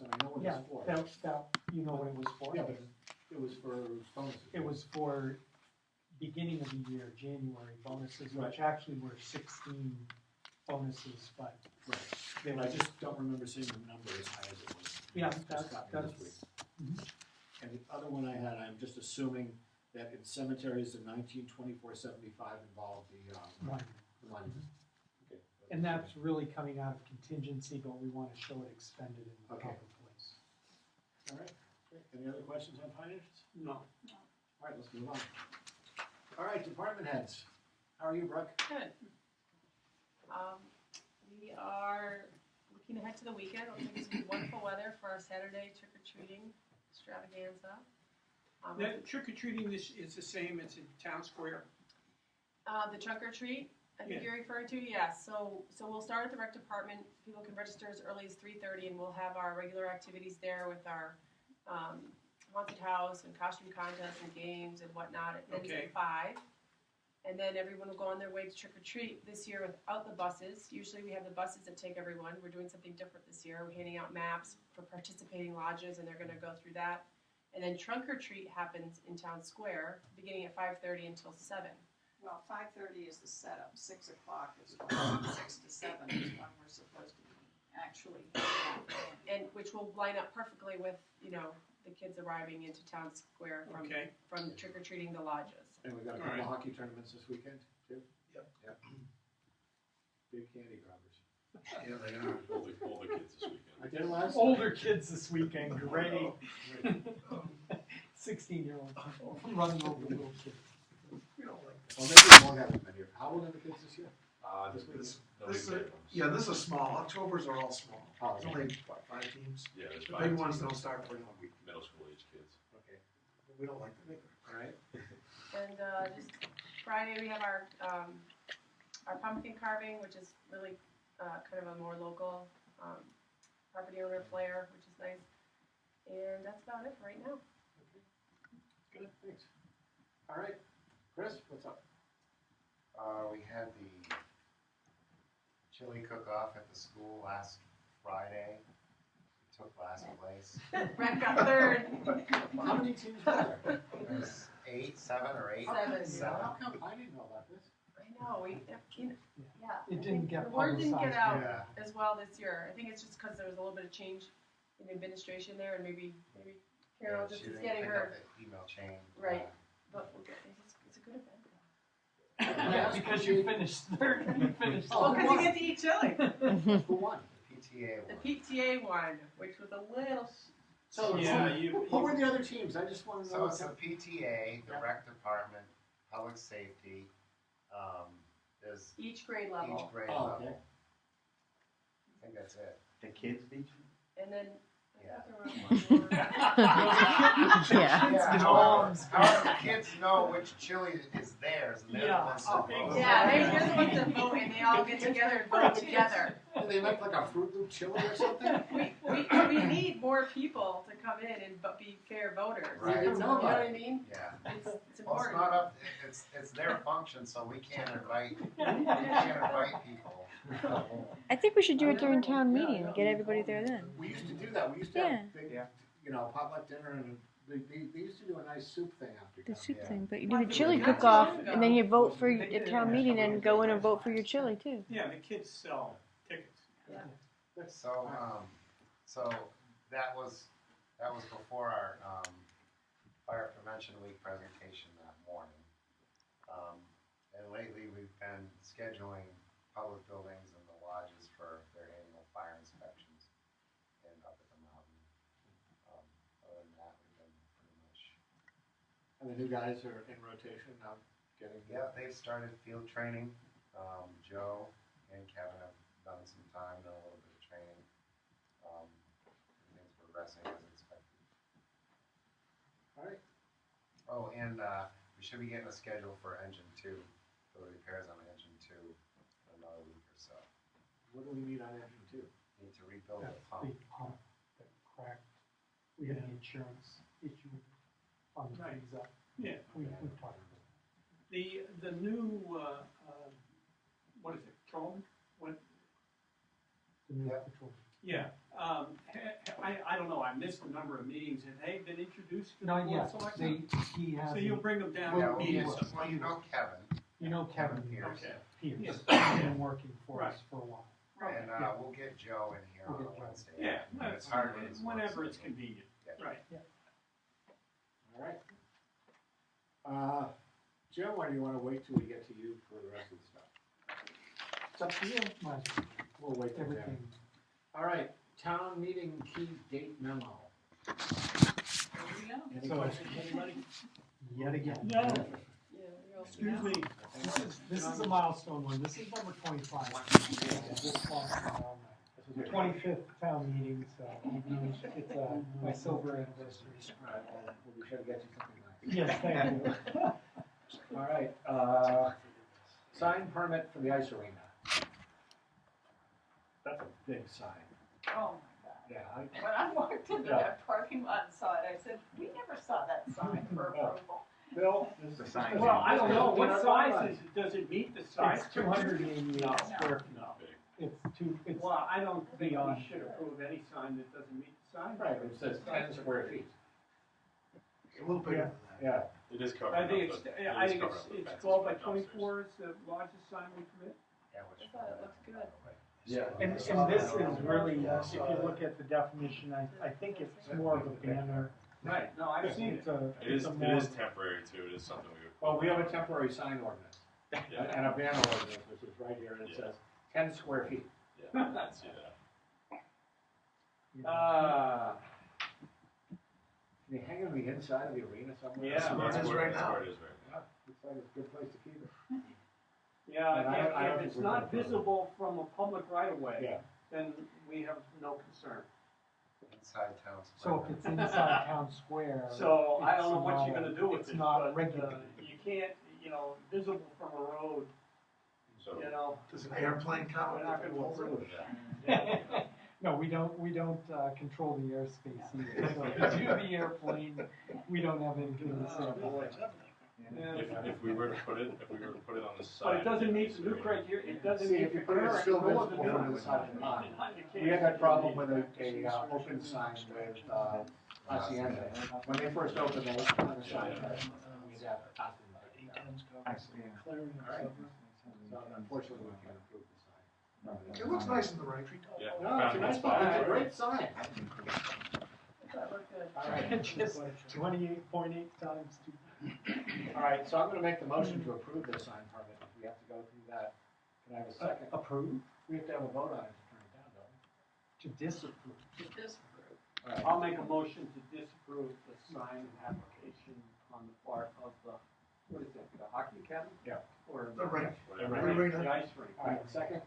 I know what Yeah, it's for. that, you know what it was for? Yeah, but it was for bonuses. It was for beginning of the year, January bonuses, Right. which actually were 16 bonuses, but Right. they And were I just don't remember seeing the number as high as it was. Yeah, Just that's, got me this that's, week. And the other one I had, I'm just assuming that in cemeteries, the 1924-75 involved the one. money. Okay. And that's really coming out of contingency, but we want to show it expended in the Okay. proper place. All right, great. Any other questions on finances? No, All right, let's move on. All right, department heads. How are you, Brooke? Good. We are looking ahead to the weekend. It looks like it's gonna be wonderful weather for our Saturday trick-or-treating extravaganza. that trick or treating is the same as in town square. The trunk or treat, I think Yeah. you're referring to, yeah, so we'll start at the rec department, people can register as early as 3:30, and we'll have our regular activities there with our, haunted house and costume contests and games and whatnot, it ends Okay. at 5. And then everyone will go on their way to trick or treat this year without the buses, usually we have the buses that take everyone, we're doing something different this year, we're handing out maps for participating lodges, and they're gonna go through that. And then trunk or treat happens in town square, beginning at 5:30 until 7. Well, 5:30 is the setup, 6 o'clock is when, 6 to 7 is when we're supposed to be actually. And which will line up perfectly with, the kids arriving into town square Okay. from trick or treating the lodges. And we've got a All couple right. of hockey tournaments this weekend, too? Yep. Big candy grabbers. Yeah, they are. Older kids this weekend. I did last. Older kids this weekend, great. 16-year-olds running over little kids. We don't like that. Well, maybe we won't have as many. How old are the kids this year? This weekend. This is, yeah, this is small. October's are all small. Oh, There's okay. only, what, 5 teams? Yeah, there's The 5 big ones teams. don't start for Middle school age kids. Okay, We don't like them either. all right. And just Friday we have our pumpkin carving, which is really kind of a more local property owner flair, which is nice. about it right now. Good, thanks. All right, Chris, what's up? We had the chili cook-off at the school last Friday. We took last place. Brett got third. How many teams were there? There's 7 or 8. Seven. How come I didn't know about this? I know, yeah. It didn't get The word didn't get publicized. out as well this year. I think it's just because there was a little bit of change in administration there, and maybe Carol just is getting her, The email chain. right. But we'll get, it's a good event. Yeah, because you finished third, you finished. Oh, because you get to eat chili. Who won? PTA The one. PTA won, which was a little, So, Yeah, who were the other teams? I just want to So know. it's the PTA, the rec department, public safety, there's each grade level. each grade Oh, level. okay. I think that's it. The kids beat you? And then, Yeah. I thought there were one more. Yeah. However, the kids know which chili is theirs, and they're the ones that vote. Yeah, they're the ones that vote, and they all get together and vote together. Did they make like a Fruit Loop chili or something? We need more people to come in and be fair voters. Right. You know what I mean? Yeah. It's Well, it's important. not up, it's their function, so we can't invite people. I think we should do it during town meeting, get everybody there then. We used to do that. We used to Yeah. have big, potluck dinner, and they used to do a nice soup thing after. The town soup Yeah. thing, but you do the Not chili too cook-off, long ago. and then you vote for the town meeting, and go in and vote for your chili too. Yeah, the kids sell tickets. So that was before our fire prevention week presentation that morning. And lately we've been scheduling public buildings and the lodges for their annual fire inspections and up at the mountain. Other than that, we've been pretty much. And the new guys are in rotation now, getting. Yeah, they've started field training. Joe and Kevin have done some time, done a little bit of training. Everything's progressing as expected. All right. Oh, and we should be getting a schedule for engine 2, for the repairs on engine 2 in another week or so. What do we need on engine 2? Need to rebuild the That's pump. the pump that cracked. We had an insurance issue on the Right. freeze up. Yeah. We've talked about it. The new, what is it, Trolman? What, The new Yep. patrol. yeah, I don't know, I missed a number of meetings. Have they been introduced to the Not board of yet, selectmen? he has. So you'll bring them down Well, to well, meet yeah, us well, sometime? you know Kevin. You know Kevin Pierce. Okay. Pierce, Yes. he's been working for Right. us for a while. And Yeah. we'll get Joe in here We'll on get a Joe. Wednesday. Yeah, And it's hard with his work whenever it's schedule. convenient, Yeah. right. All right. Jim, or do you want to wait till we get to you for the rest of the stuff? It's up to you. Might as well. We'll wait till then. Everything. All right, town meeting key date memo. There we go. Any So- questions, anybody? Yet again. No. Yeah, you're all Excuse me. This is a milestone one. This is number 25. This one, 25th town meeting, so it's my silver anniversary. All right, well, we'll be sure to get you something nice. Yes, thank you. All right, sign permit for the ice arena. That's a big sign. Oh my God. Yeah, When I walked into Yeah. that parking lot and saw it, I said, we never saw that sign for approval. Bill? The sign. Well, I don't know, what It's size is it, does it meet the size? It's 288 No. square feet. No. It's Well, I don't think we beyond. should approve any sign that doesn't meet the sign. Right, it says 10 square feet. A little bigger than that. Yeah. It is covered. I think up it's, the- I it is think covered up the it's fences 12 by right downstairs. 24 is the largest sign we permit. Yeah, which. I thought it looked good. Yeah. And this is really, if you look at the definition, I think it's more of a banner. Right, no, I've seen it. It is, It's a it more. is temporary too, it is something we would. Well, we have a temporary sign ordinance Yeah, and a banner ordinance, which is right here, and it Yeah. says 10 square feet. yeah, I can see that. Can you hang it on the inside of the arena somewhere? Yeah. So that's it is where, right that's now. where it is right now. Yeah, looks like it's a good place to keep it. Yeah, And I don't if think it's we're not gonna put it- visible from a public right of way, Yeah. then we have no concern. Inside town So square. if it's inside town square. So I don't know it's what not you're a- gonna do with it's it, not but regulated. you can't, visible from a road, So, you know. Does an airplane count? We're not gonna If it pulls it? approve that. No, we don't control the airspace either, so if you do the airplane, we don't have anything to say about it. If we were to put it on the side. But it doesn't meet the new criteria, it doesn't See, meet if the you put it current, still no visible other from new. the side of the pond. We had that problem with a open sign with, Hacienda. When they first opened, they put the sign, we'd have a copy of it. Actually, yeah. Alright. So unfortunately, we can't approve the sign. It looks nice in the rain. Yeah. No, it's a nice spot, it's a great sign. That looked good. Alright, Just 28.8 times 2. alright, so I'm gonna make the motion to approve the sign permit. We have to go through that. Can I have a second? Approve? We have to have a vote on it to turn it down, don't we? To disapprove. To disapprove. Alright. I'll make a motion to disapprove the sign application on the part of the, what is it, the hockey academy? Yeah. Or The rink. Whatever. Right. The ice rink. Alright, second?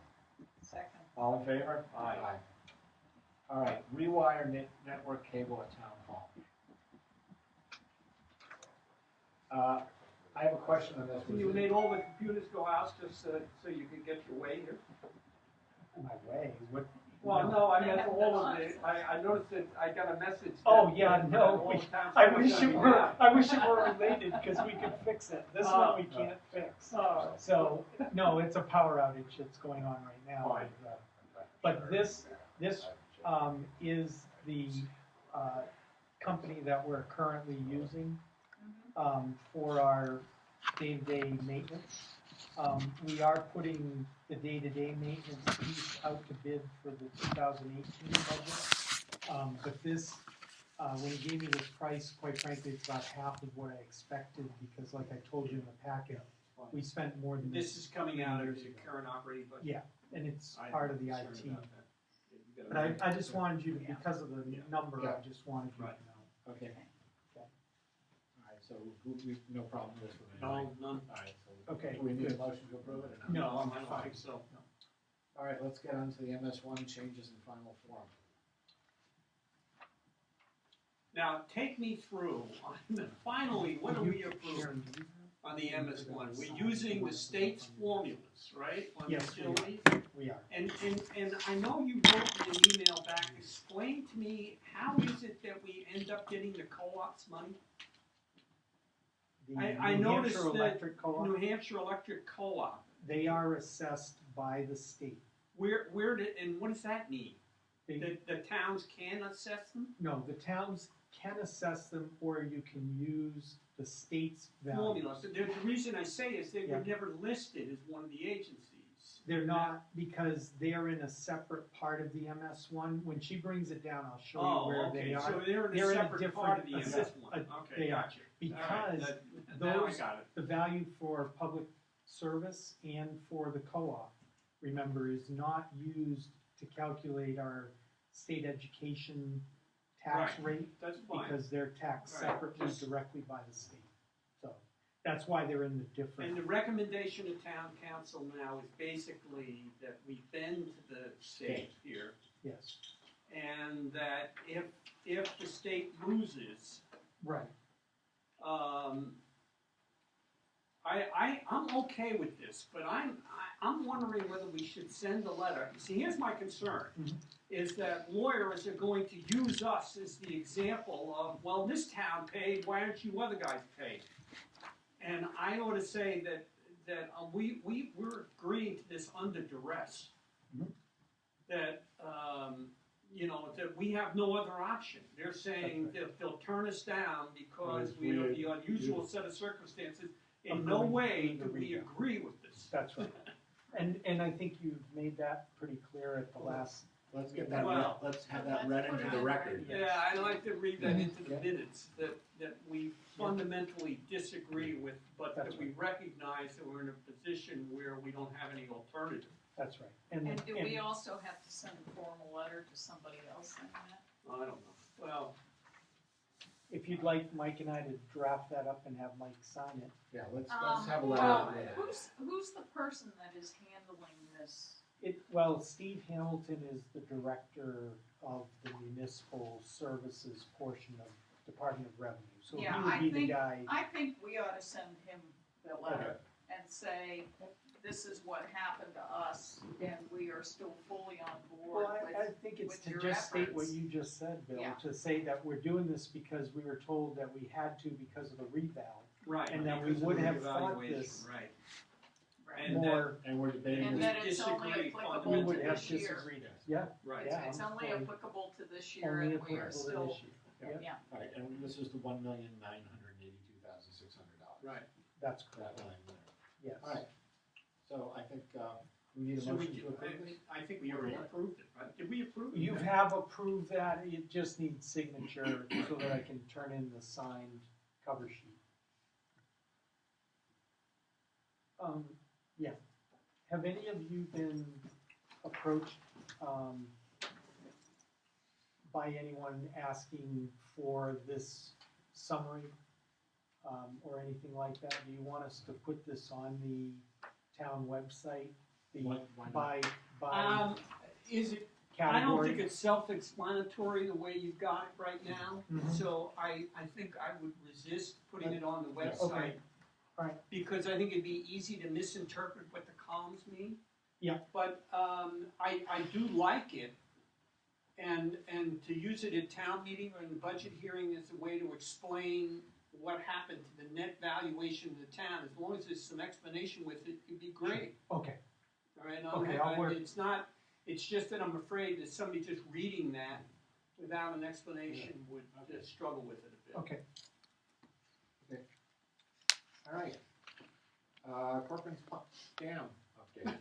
Second. All in favor? Aye. Alright, rewire network cable at Town Hall. I have a question on this. So you made all the computers go out just so you could get your way here? My way, what? Well, no, I meant all of it, I noticed that I got a message. Oh, that- yeah, that no, all we- the towns I were wish gonna it be were, down. I wish it were related, because we could fix it. This one we can't fix. So, no, it's a power outage that's going on right now. Fine. But this is the company that we're currently using for our day-to-day maintenance. We are putting the day-to-day maintenance piece out to bid for the 2018 budget. But this, when he gave me this price, quite frankly, it's about half of what I expected, because like I told you in the packet, we spent more than This is coming out of your current operating budget? Yeah, and it's I'm part of the concerned IT. about that. Yeah, you But gotta- I just wanted you to, because of the number, Yeah. I just wanted you to Right. know. Okay. Alright, so we, no problem with this one. No, none. Alright, so. Okay, Do we need a good. motion to approve it or not? No, I I'm don't fine. think so. Alright, let's get on to the MS1 changes in final form. Now, take me through, finally, what are we approving Sharon, do you on the MS1? We're using the state's formulas, right, on Yes, we are. utilities? we are. And I know you wrote in an email back, explain to me, how is it that we end up getting the co-op's money? The I New noticed Hampshire that Electric Co-op, New Hampshire Electric Co-op, they are assessed by the state. where did, and what does that mean? They, The towns can assess them? no, the towns can assess them, or you can use the state's value. Formula, so the reason I say is they were Yeah. never listed as one of the agencies. They're not, because they're in a separate part of the MS1. When she brings it down, I'll show you Oh, where okay, they are. so they're in a They're in a separate part of the different- MS one, okay, they are. gotcha. All right, Because now I those- got it. the value for public service and for the co-op, remember, is not used to calculate our state education tax Right. rate, That's fine. because they're taxed Right, separately just- directly by the state. So, that's why they're in the And different, the recommendation of town council now is basically that we bend to the state here, yes, and that if the state loses, right. I'm okay with this, but I'm wondering whether we should send a letter. See, here's my concern, Mhm. is that lawyers are going to use us as the example of, well, this town paid, why aren't you other guys paid? And I ought to say that we're agreeing to this under duress. Mhm. That, that we have no other option. They're saying that they'll turn us down because Yes, we have we- the unusual set of circumstances. In no way do we agree with this. That's right. And I think you've made that pretty clear at the last, Let's get that, Well- let's have that read into the record. Yeah, I'd like to read that into the Yeah. minutes, that we fundamentally disagree with, but that That's we recognize that we're in a position where we don't have any alternative. that's right. And do we also have to send a formal letter to somebody else saying that? I don't know. Well, If you'd like Mike and I to draft that up and have Mike sign it. Yeah, let's have a Well, letter. who's the person that is handling this? Well, Steve Hamilton is the director of the municipal services portion of Department of Revenue. So he Yeah, would I be the think- guy. I think we ought to send him the letter and say, this is what happened to us, and we are still fully on board Well, with. I think it's with to your just state what efforts. you just said, Bill, Yeah. to say that we're doing this because we were told that we had to because of the reval. Right. And that we because of would the have thought evaluation, this Right. Right. And more, And we're debating And this. that it's only disagree applicable we to would have this year. disagreed. Yeah, Right. yeah. It's I'm only fully- applicable to this year, only and we are applicable to still, this year. Yeah, yeah. All right, and this is the $1,982,600. Right. that's That correct, line there. yes. All right, so I think, we need a So motion to approve this? I think we already approved it, right? Did we approve it? You have approved that, it just needs signature so that I can turn in the signed cover sheet. Yeah. Have any of you been approached, by anyone asking for this summary, or anything like that? Do you want us to put this on the town website? The Why not? by Is it, I don't category? think it's self-explanatory the way you've got it right now. Mhm. So I think I would resist putting it on the Yeah. website. Okay. All right. Because I think it'd be easy to misinterpret what the columns mean. Yeah. But I do like it, and to use it at town meeting or in the budget hearing as a way to explain what happened to the net valuation of the town, as long as there's some explanation with it, it'd be great. Okay, All right, Okay, I'll work- it's just that I'm afraid that somebody just reading that without an explanation would struggle with it a bit. okay. All right. Corcoran's Dam update.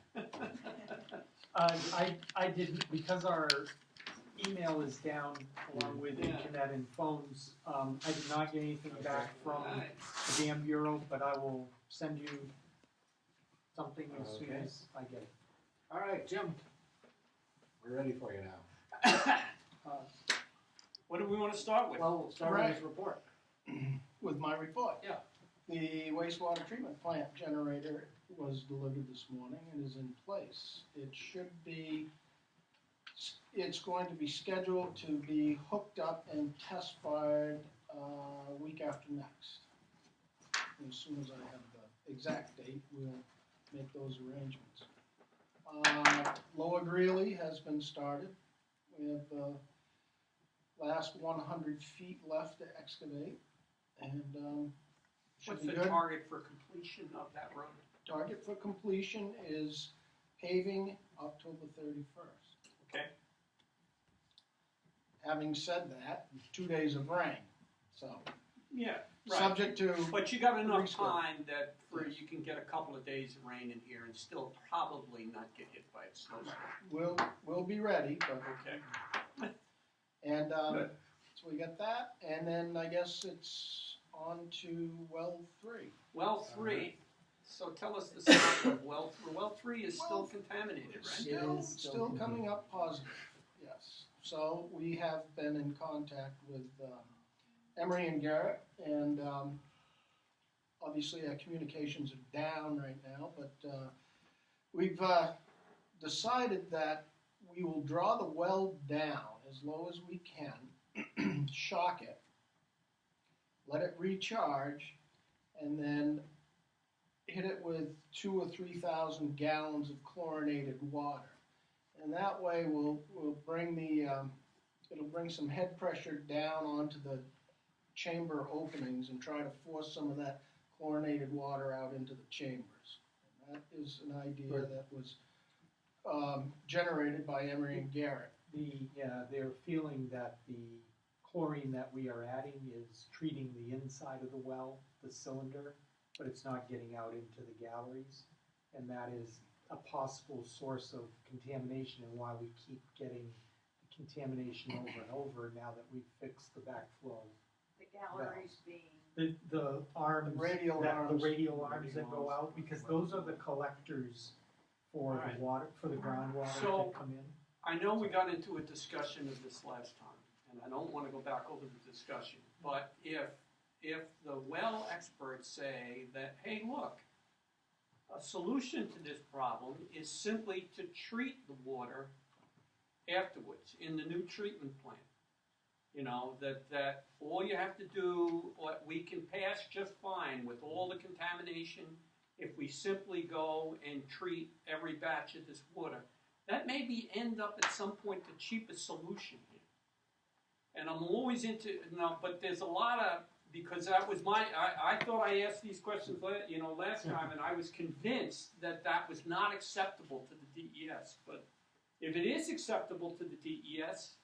I didn't, because our email is down along with Yeah. internet and phones, I did not get anything back from Alright. the Dam Bureau, but I will send you something as soon Okay. as I get it. All right, Jim, we're ready for you now. What do we want to start with? Well, we'll start with his report. With my report. Yeah. The wastewater treatment plant generator was delivered this morning and is in place. It should be, it's going to be scheduled to be hooked up and test fired week after next. As soon as I have the exact date, we'll make those arrangements. Lower Greeley has been started. We have the last 100 feet left to excavate, and should What's be the good. target for completion of that road? Target for completion is paving October 31st. Okay. Having said that, 2 days of rain, so Yeah, right. subject to, But you got enough Rescope. time that you can get a couple of days of rain in here and still probably not get hit by a snowstorm. we'll be ready, but, Okay. and, Good. so we got that, and then I guess it's on to well 3. Well 3. So tell us the status of well 3. Well 3 is still Well, contaminated, right? Still, is still still coming up positive, yes. So we have been in contact with Emery and Garrett, and obviously our communications are down right now, but we've decided that we will draw the well down as low as we can, shock it, let it recharge, and then hit it with 2,000 or 3,000 gallons of chlorinated water. And that way we'll bring the, it'll bring some head pressure down onto the chamber openings and try to force some of that chlorinated water out into the chambers. And that is an idea that was generated by Emery and Garrett. They're feeling that the chlorine that we are adding is treating the inside of the well, the cylinder, but it's not getting out into the galleries. And that is a possible source of contamination and why we keep getting contamination over and over now that we've fixed the backflow. The galleries being, The arms, The radial the arms. radial arms that go out, because those are the collectors for Alright. the water, for the groundwater So- that come in. I know we got into a discussion of this last time, and I don't want to go back over the discussion, but if the well experts say that, hey, look, a solution to this problem is simply to treat the water afterwards in the new treatment plant. You know, that all you have to do, what we can pass just fine with all the contamination if we simply go and treat every batch of this water. That maybe end up at some point the cheapest solution here. And I'm always into, no, but there's a lot of, because that was I thought I asked these questions last time, and I was convinced that that was not acceptable to the DES. But if it is acceptable to the DES,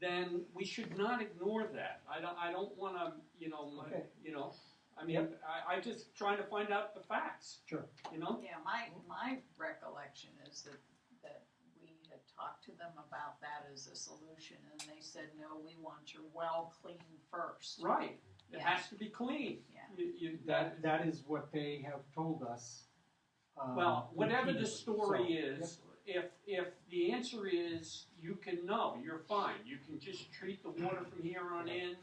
then we should not ignore that. I don't want to, Okay. I mean, I just trying to find out the facts. Sure. Yeah, my recollection is that we had talked to them about that as a solution, and they said, no, we want your well cleaned first. Right. It Yeah. has to be clean. Yeah. That is what they have told us. Well, whatever the repeatedly. story So, is, if the answer is you can you're fine. You can just treat the water from here on in.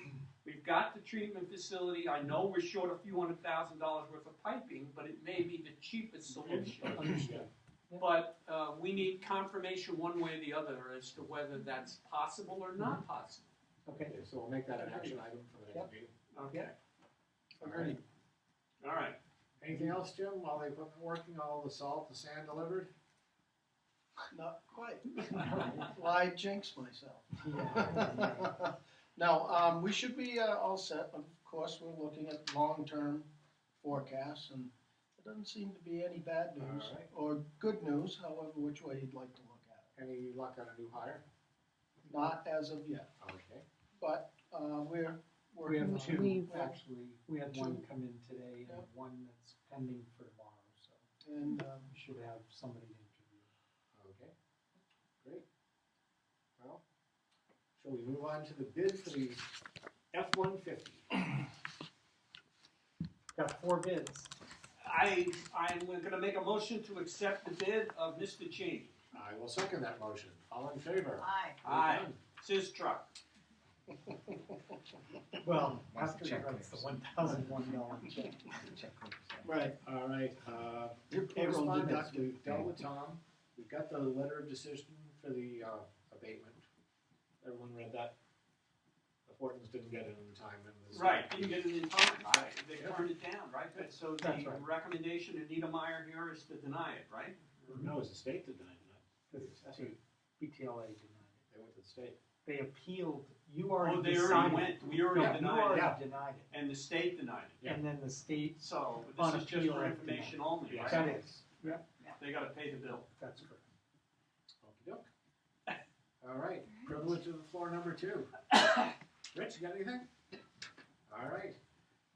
We've got the treatment facility. I know we're short a few $100,000 worth of piping, but it may be the cheapest solution. Understood. But we need confirmation one way or the other as to whether that's possible or not possible. Okay. Okay, so we'll make that an action item for the next meeting. Okay. Agreed. All right. Anything else, Jim, while the equipment working, all the salt, the sand delivered? Not quite. Why jinx myself? No, we should be all set. Of course, we're looking at long-term forecasts, and there doesn't seem to be any bad news All right. or good news, however which way you'd like to look at Any luck on a new hire? it. Not as of yet, Okay. but we're We working. have two, We've- actually. We had one Two. come in today and Yep. one that's pending for tomorrow, so And we should have somebody to interview. Okay, great. Well, shall we move on to the bid for the F-150? Got 4 bids. I'm going to make a motion to accept the bid of Mr. Cheney. I will second that motion. All in favor? Aye. Aye. It's his truck. Well, Wants after the check that's the clears. $1,001 check. right, All right, your payroll correspondence, deducted. we've dealt with Tom. We've got the letter of decision for the abatement. Everyone read that? The Hortons didn't get it in time. And was- Right, didn't get it in time. They turned it down, right? But so That's the right. recommendation of Nita Meyer here is to deny it, right? No, it was the state that denied it. The state, BTLA denied it. They went to the state. They appealed, you already Oh, they decided. already went, we already Yeah, you denied it, already denied it. and the state denied it. Yeah. And then the state, So On this is just appeal, for they information only, right? that is, They gotta pay the bill. that's correct. Okey-doke. All right, privilege of the floor number 2. Rich, you got anything? All right.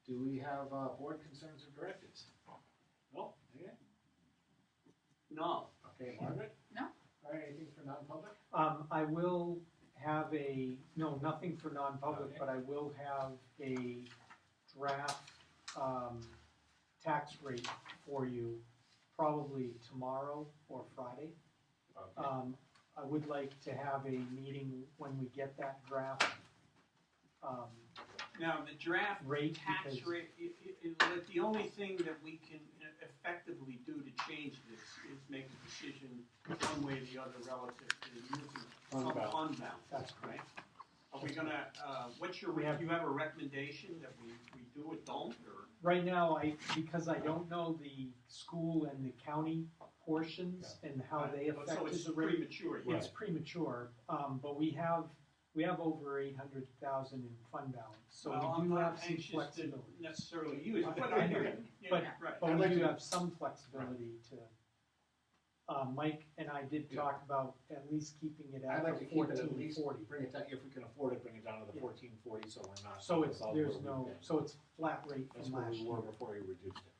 Do we have board concerns or directives? No? Okay. No. Okay, Margaret? No. All right, anything for non-public? I will have nothing for non-public, Okay. but I will have a draft, tax rate for you probably tomorrow or Friday. Okay. I would like to have a meeting when we get that draft, Now, the draft rate tax because- rate, the only thing that we can effectively do to change this is make a decision one way or the other relative to using some Fund balance. fund balance. That's right? Are we gonna, what's your, We have- do you have a recommendation that we do or don't, or? Right now, because I don't know the school and the county portions and how they So affected it's the rate. premature, Right. It's premature, but we have over 800,000 in fund balance, so Well, we I'm do not have some anxious to flexibility. necessarily use it, but I I know. hear you. Yeah, But- right. But I'd we like do to- have some flexibility to, Mike and I did Yeah. talk about at least keeping it at I'd like the to keep it at least, 1440. bring it down, if we can afford it, bring it down to the Yeah. 1440, so we're not. So it's, above there's where no, we've been. so it's flat rate That's from where last we year. were before you reduced it.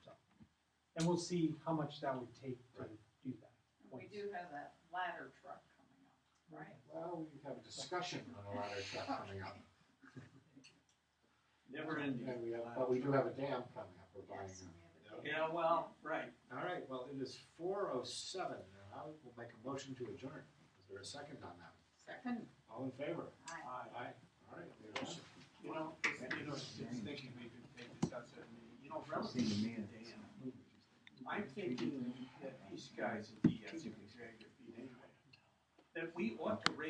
And we'll see how much that would take to Right. do that. We do have that ladder truck coming up, right? Well, we have a discussion on a ladder truck coming up. Never ending. And but we do have a dam coming up, we're buying. Yes, and we have a date. Yeah, well, right. All right, well, it is 4:07, and I will make a motion to adjourn. Is there a second on that? Second. All in favor? Aye. Aye. All right, we are done. Just thinking we could take this outside the meeting, relative Seemed to to me the that- dam, I'm thinking that these guys at DS are very good anyway, that we ought to raise